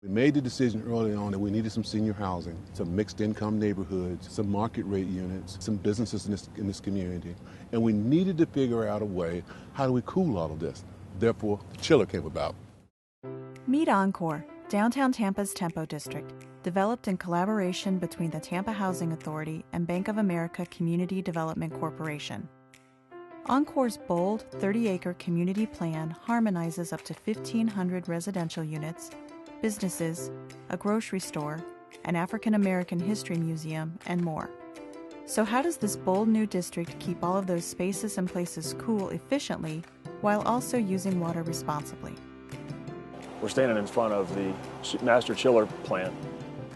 We made the decision early on that we needed some senior housing, some mixed income neighborhoods, some market rate units, some businesses in this community, and we needed to figure out a way, how do we cool all of this? Therefore, the chiller came about. Meet ENCORE, Downtown Tampa's Tempo District, developed in collaboration between the Tampa Housing Authority and Bank of America Community Development Corporation. ENCORE's bold 30-acre community plan harmonizes up to 1,500 residential units, businesses, a grocery store, an African American history museum, and more. So how does this bold new district keep all of those spaces and places cool efficiently while also using water responsibly? We're standing in front of the master chiller plant,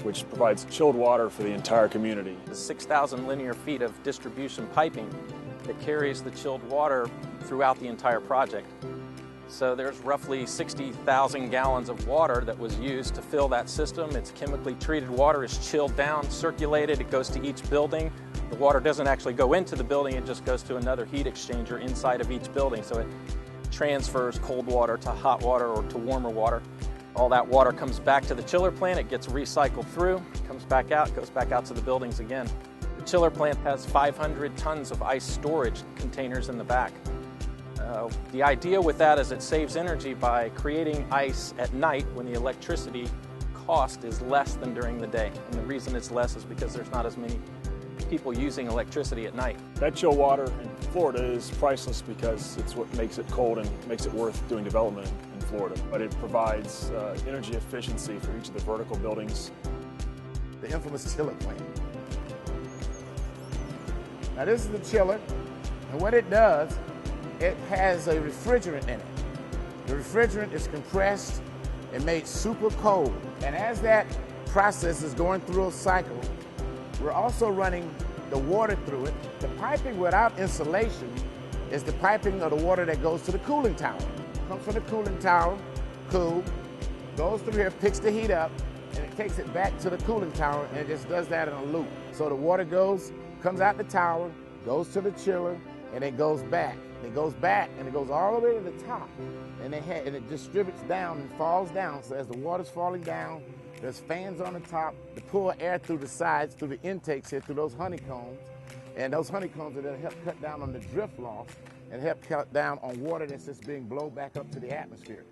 which provides chilled water for the entire community. The 6,000 linear feet of distribution piping that carries the chilled water throughout the entire project. So there's roughly 60,000 gallons of water that was used to fill that system. It's chemically treated water, is chilled down, circulated, it goes to each building. The water doesn't actually go into the building, it just goes to another heat exchanger inside of each building. So it transfers cold water to hot water or to warmer water. All that water comes back to the chiller plant, it gets recycled through, comes back out, goes back out to the buildings again. The chiller plant has 500 tons of ice storage containers in the back. The idea with that is it saves energy by creating ice at night when the electricity cost is less than during the day. And the reason it's less is because there's not as many people using electricity at night. That chill water in Florida is priceless because it's what makes it cold and makes it worth doing development in Florida. But it provides energy efficiency for each of the vertical buildings. The infamous chiller plant. Now this is the chiller, and what it does, it has a refrigerant in it. The refrigerant is compressed and made super cold. And as that process is going through a cycle, we're also running the water through it. The piping without insulation is the piping of the water that goes to the cooling tower. Comes from the cooling tower, cool, goes through here, picks the heat up, and it takes it back to the cooling tower, and it just does that in a loop. So the water comes out the tower, goes to the chiller, and it goes back. It goes back, and it goes all the way to the top, and it distributes down and falls down. So as the water's falling down, there's fans on the top to pull air through the sides, through the intakes here, through those honeycombs. And those honeycombs are going to help cut down on the drift loss and help cut down on water that's just being blown back up to the atmosphere.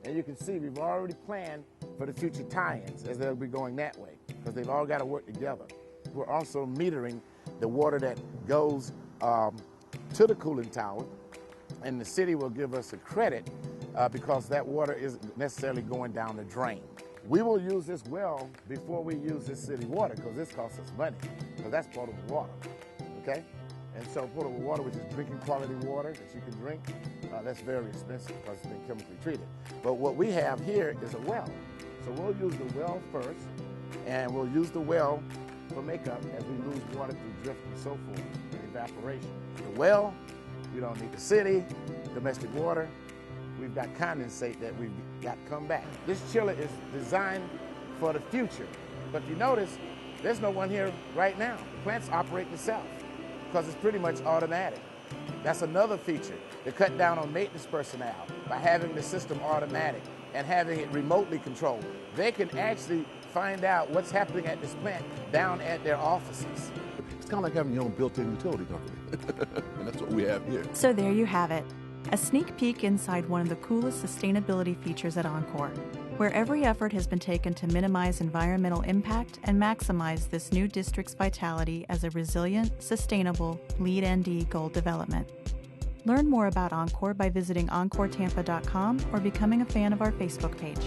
And you can see we've already planned for the future tie-ins as they'll be going that way, because they've all got to work together. We're also metering the water that goes to the cooling tower, and the city will give us a credit because that water isn't necessarily going down the drain. We will use this well before we use this city water, because this costs us money, because that's potable water, okay? And so potable water, which is drinking quality water that you can drink, that's very expensive because it's been chemically treated. But what we have here is a well. So we'll use the well first, and we'll use the well for makeup as we lose water through drift and so forth, and evaporation. The well, you don't need the city, domestic water. We've got condensate that we've got to come back. This chiller is designed for the future. But if you notice, there's no one here right now. The plant's operating itself because it's pretty much automatic. That's another feature to cut down on maintenance personnel by having the system automatic and having it remotely controlled. They can actually find out what's happening at this plant down at their offices. It's kind of like having your own built-in utility company. And that's what we have here. So there you have it. A sneak peek inside one of the coolest sustainability features at ENCORE, where every effort has been taken to minimize environmental impact and maximize this new district's vitality as a resilient, sustainable, LEED ND gold development. Learn more about ENCORE by visiting EncoreTampa.com or becoming a fan of our Facebook page.